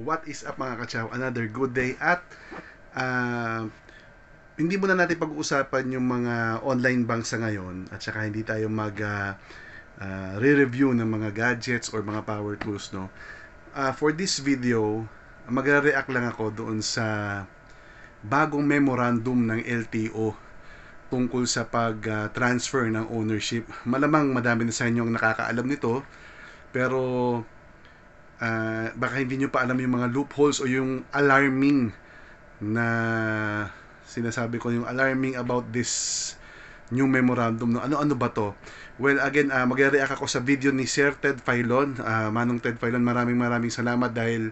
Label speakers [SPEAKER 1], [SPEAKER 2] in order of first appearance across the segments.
[SPEAKER 1] What is up mga kachaw? Another good day at uh, hindi muna natin pag-uusapan yung mga online banks sa ngayon at saka hindi tayo re-review ng mga gadgets or mga power tools, no? For this video, magre-react lang ako doon sa bagong memorandum ng LTO tungkol sa pag-transfer ng ownership. Malamang madami na sa inyo ang nakakaalam nito, pero baka hindi nyo pa alam yung mga loopholes o yung alarming na sinasabi ko, yung alarming about this new memorandum. Ano ba to? Well, again, magre-react ako sa video ni Sir Ted Filon. Manong Ted Filon, maraming salamat dahil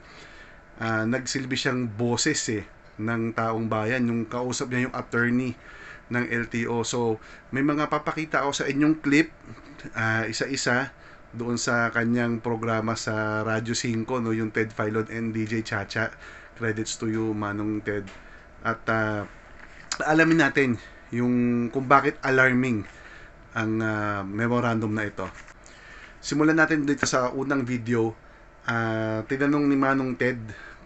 [SPEAKER 1] nagsilbi siyang boses ng taong bayan. Yung kausap niya yung attorney ng LTO. So, may mga papakita ako sa inyong clip, isa-isa, doon sa kanyang programa sa Radyo 5, no, yung Ted Filon and DJ Chacha. Credits to you, Manong Ted. At alamin natin yung kung bakit alarming ang memorandum na ito. Simulan natin dito sa unang video. Tinanong ni Manong Ted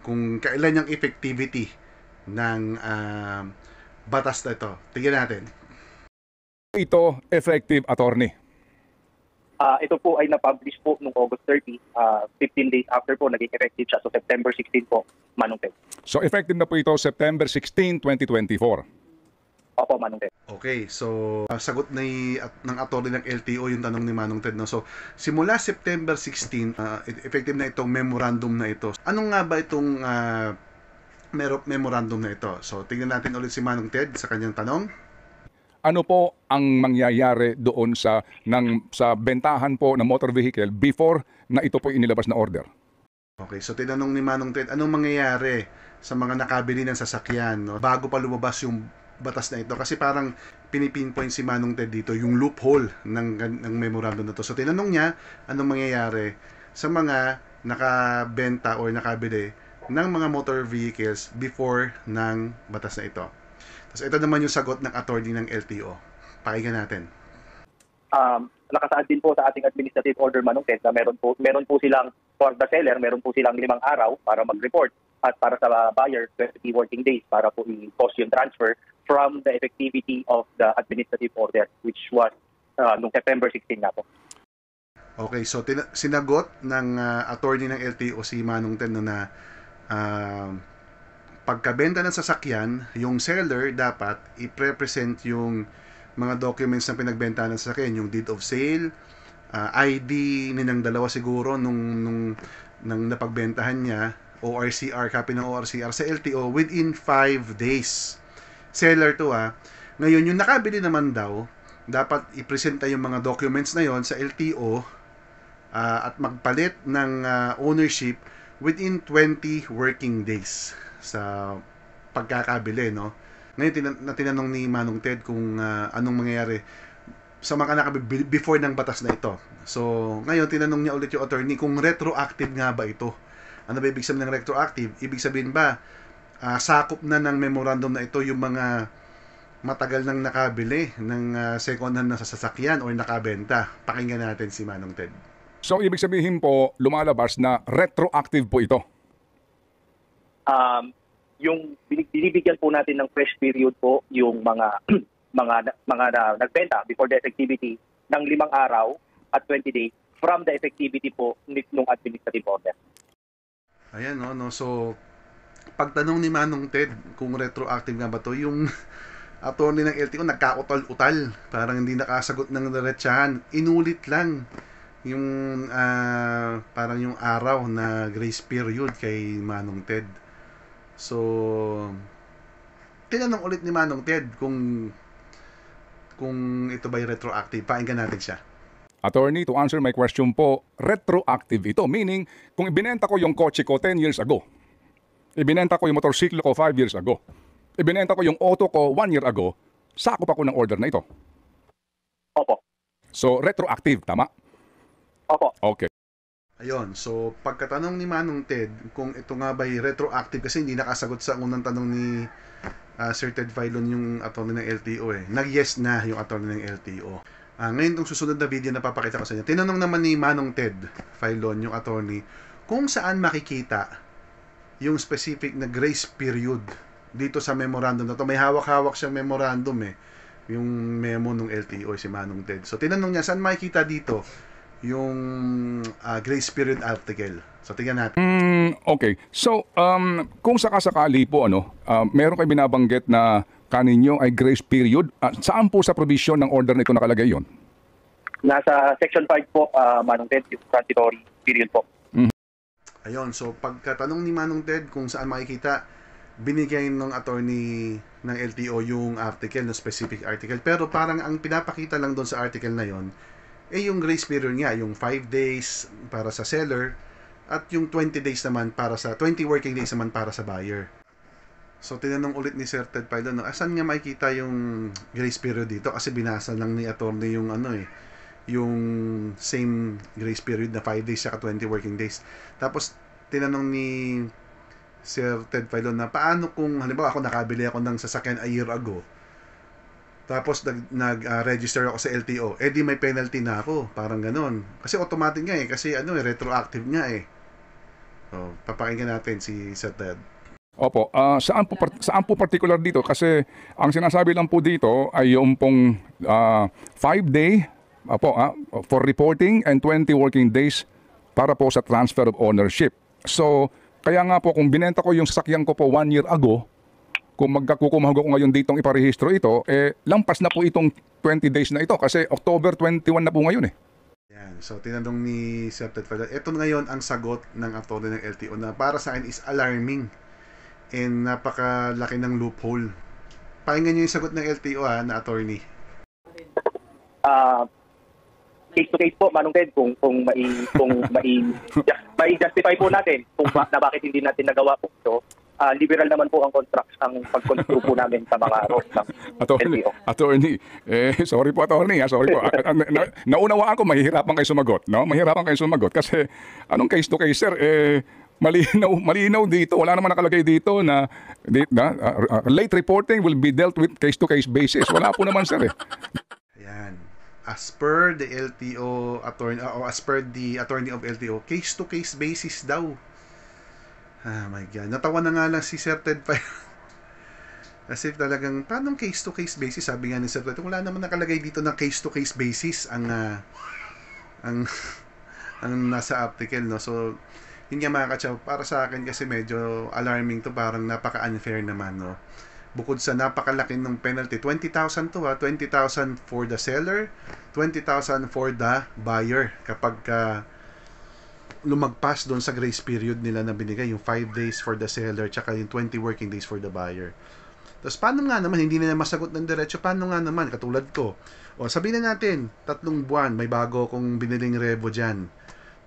[SPEAKER 1] kung kailan yung effectivity ng batas na ito. Tingnan natin.
[SPEAKER 2] Ito effective, attorney.
[SPEAKER 3] Ito po ay na-publish po noong August 30, 15 days after po naging effective siya. So September 16 po, Manong Ted.
[SPEAKER 2] So effective na po ito September 16, 2024.
[SPEAKER 3] Opo, Manong Ted.
[SPEAKER 1] Okay, so sagot ng attorney ng LTO yung tanong ni Manong Ted, no? So simula September 16, effective na itong memorandum na ito. Ano nga ba itong memorandum na ito? So tingnan natin ulit si Manong Ted sa kanyang tanong.
[SPEAKER 2] Ano po ang mangyayari doon sa bentahan po ng motor vehicle before na ito po inilabas na order?
[SPEAKER 1] Okay, so tinanong ni Manong Ted, anong mangyayari sa mga nakabili ng sasakyan, no, bago pa lumabas yung batas na ito? Kasi parang pinipinpoint si Manong Ted dito yung loophole ng memorandum na to. So tinanong niya, anong mangyayari sa mga nakabenta or nakabili ng mga motor vehicles before ng batas na ito. So ito naman yung sagot ng attorney ng LTO. Pakinggan natin.
[SPEAKER 3] Nakasaad din po sa ating administrative order, Manong Ted, na meron po silang, for the seller, meron po silang 5 araw para mag-report at para sa buyer, 20 working days para po i-post yung transfer from the effectivity of the administrative order, which was noong September 16 na po.
[SPEAKER 1] Okay, so sinagot ng attorney ng LTO si Manong Ted na pagkabenta ng sasakyan, yung seller dapat i-present yung mga documents na pinagbenta ng sasakyan, yung deed of sale, ID nilang dalawa siguro nung napagbentahan niya, ORCR, copy ng ORCR sa LTO within 5 days. Seller to Ngayon, yung nakabili naman daw, dapat i-presenta yung mga documents na yon sa LTO at magpalit ng ownership within 20 working days sa pagkakabili, no? Ngayon tinanong ni Manong Ted kung anong mangyayari sa mga nakabili before ng batas na ito. So ngayon tinanong niya ulit yung attorney kung retroactive nga ba ito. Ano ba ibig sabihin ng retroactive? Ibig sabihin ba sakop na ng memorandum na ito yung mga matagal nang nakabili ng second hand na sasakyan or nakabenta? Pakinggan natin si Manong Ted.
[SPEAKER 2] So ibig sabihin po lumalabas na retroactive po ito.
[SPEAKER 3] Yung binibigyan po natin ng fresh period po yung mga nagbenta before the effectivity ng 5 araw at 20 days from the effectivity po ng administrative order.
[SPEAKER 1] Ayan, no? So pagtanong ni Manong Ted kung retroactive nga ba to, yung attorney ng LTO nagkautal-utal, parang hindi nakasagot ng diretsahan. Inulit lang yung parang yung araw na grace period kay Manong Ted. So tinanong ulit ni Manong Ted kung ito ba'y retroactive. Pakinggan natin siya.
[SPEAKER 2] Attorney, to answer my question po, retroactive ito. Meaning, kung ibinenta ko yung kotse ko 10 years ago, ibinenta ko yung motorsiklo ko 5 years ago, ibinenta ko yung auto ko 1 year ago, sakop ako ng order na ito.
[SPEAKER 3] Opo.
[SPEAKER 2] So, retroactive, tama?
[SPEAKER 3] Opo.
[SPEAKER 2] Okay.
[SPEAKER 1] Ayun, so pagkatanong ni Manong Ted kung ito nga ba'y retroactive, kasi hindi nakasagot sa unang tanong ni Sir Ted Filon yung attorney ng LTO Nag-yes na yung attorney ng LTO. Ngayon itong susunod na video na papakita ko sa inyo. Tinanong naman ni Manong Ted Filon, yung attorney, kung saan makikita yung specific na grace period dito sa memorandum na to. May hawak-hawak siyang memorandum yung memo ng LTO si Manong Ted. So tinanong niya, saan makikita dito yung grace period article? So tingnan natin.
[SPEAKER 2] Okay. So, kung sakasakali po, meron kayo binabanggit na kaninyo ay grace period. Saan po sa provision ng order nito nakalagay yon?
[SPEAKER 3] Nasa Section 5 po, Manong Ted, yung transitory period po.
[SPEAKER 1] Ayun, so pagkatanong ni Manong Ted kung saan makikita, binigay ng attorney ng LTO yung article, no specific article. Pero parang ang pinapakita lang doon sa article na yon yung grace period nga, yung 5 days para sa seller at yung 20 days naman para sa 20 working days naman para sa buyer. So tinanong ulit ni Sir Ted Pailo, asan nga makikita yung grace period dito? Kasi binasa lang ni attorney yung yung same grace period na 5 days saka 20 working days. Tapos tinanong ni Sir Ted Pailo na paano kung halimbawa ako nakabili ako ng sasakyan a year ago, tapos nag-register ako sa LTO, di may penalty na ako, parang ganon. Kasi automatic nga kasi retroactive nga So, papakinggan natin si Sir Ted.
[SPEAKER 2] Opo, saan po particular dito? Kasi ang sinasabi lang po dito ay yung pong 5-day for reporting and 20 working days para po sa transfer of ownership. So, kaya nga po kung binenta ko yung sasakyan ko po 1 year ago, kung magkakukumahog ako ngayon ditong iparehistro ito, lampas na po itong 20 days na ito kasi October 21 na po ngayon
[SPEAKER 1] Yan. So, tinanong ni Sir Ted Pailo, ito ngayon ang sagot ng attorney ng LTO na para sa akin is alarming and napakalaki ng loophole. Pakinggan niyo yung sagot ng LTO na attorney.
[SPEAKER 3] Case to case po, Manong Ted, kung mai-justify po natin na bakit hindi natin nagawa po ito. Liberal naman po ang pag-construe po namin sa mga roles ng LTO.
[SPEAKER 2] Attorney, sorry po attorney, sorry po. Naunawaan ko, mahihirapan kayo sumagot, no? Mahihirapan kayo sumagot kasi anong case to case, sir? Malinaw dito, wala naman nakalagay dito na late reporting will be dealt with case to case basis. Wala po naman, sir.
[SPEAKER 1] Ayan. As per the LTO attorney, o as per the attorney of LTO, case to case basis daw. Ah, my God. Natawa na nga lang si Sir Ted Pailo. Kasi talagang, paano case to case basis? Sabi nga ni Sir Ted, wala naman nakalagay dito na case to case basis ang nasa article, no? So, yun nga mga katsaw, para sa akin kasi medyo alarming to, parang napaka-unfair naman, no? Bukod sa napakalaki ng penalty, 20,000 to 20,000 for the seller, 20,000 for the buyer kapag lumagpas doon sa grace period nila na binigay, yung 5 days for the seller tsaka yung 20 working days for the buyer. Tapos paano nga naman, hindi nila masagot ng diretso, paano nga naman, katulad ko, o sabihin na natin, 3 buwan, may bago akong biniling revo dyan,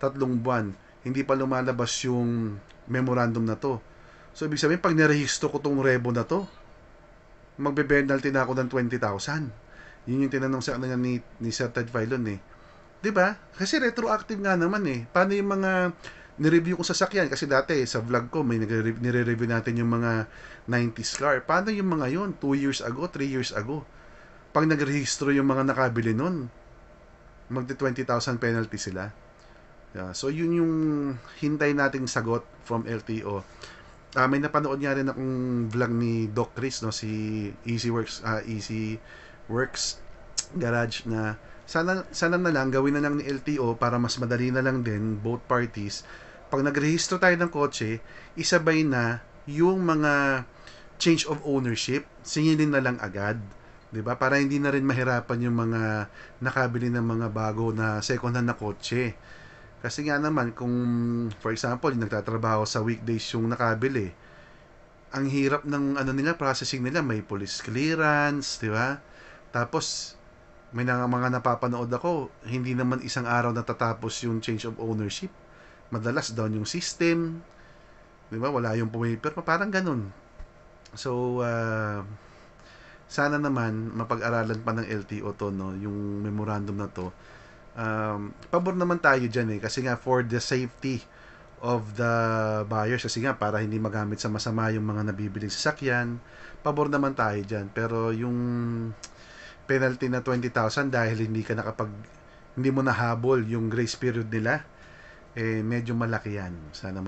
[SPEAKER 1] 3 buwan, hindi pa lumalabas yung memorandum na to. So, ibig sabihin, pag nirehistro ko tong revo na to, magbe-penalty na ako ng 20,000. Yun yung tinanong sa kanya ni Sir Ted Pailo Diba? Kasi retroactive nga naman Paano yung mga nireview ko sasakyan? Kasi dati sa vlog ko, may nire-review natin yung mga 90s car. Paano yung mga yun? 2 years ago, 3 years ago. Pag nagrehistro yung mga nakabili nun, magti 20,000 penalty sila. Yeah, so yun yung hintay nating sagot from LTO. May napanood nga rin akong vlog ni Doc Chris, no, si Easy Works Garage, na sana na lang gawin na lang ni LTO para mas madali na lang din both parties. Pag nagrehistro tayo ng kotse, isabay na yung mga change of ownership, singilin na lang agad, 'di ba? Para hindi na rin mahirapan yung mga nakabili ng mga bago na second hand na kotse. Kasi nga naman, kung for example, yung nagtatrabaho sa weekdays yung nakabili, ang hirap ng nila, processing nila, may police clearance, di ba? Tapos, may mga napapanood ako, hindi naman isang araw natatapos yung change of ownership. Madalas down yung system, di ba? Wala yung pumiper, parang ganun. So, sana naman mapag-aralan pa ng LTO to, no, yung memorandum na to. Pabor naman tayo dyan kasi nga for the safety of the buyers, kasi nga para hindi magamit sa masama yung mga nabibiling sasakyan, pabor naman tayo dyan. Pero yung penalty na 20,000 dahil hindi mo nahabol yung grace period nila, medyo malaki yan. Sana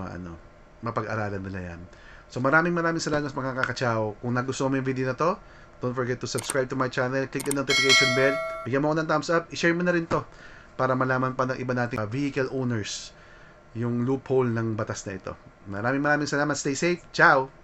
[SPEAKER 1] mapag-aralan nila yan. So maraming salamat mga kakatsaw. Kung nagustuhan mo yung video na to, don't forget to subscribe to my channel, click the notification bell, bigyan mo ako ng thumbs up, i-share mo na rin to para malaman pa ng iba nating vehicle owners yung loophole ng batas na ito. Maraming salamat. Stay safe. Ciao!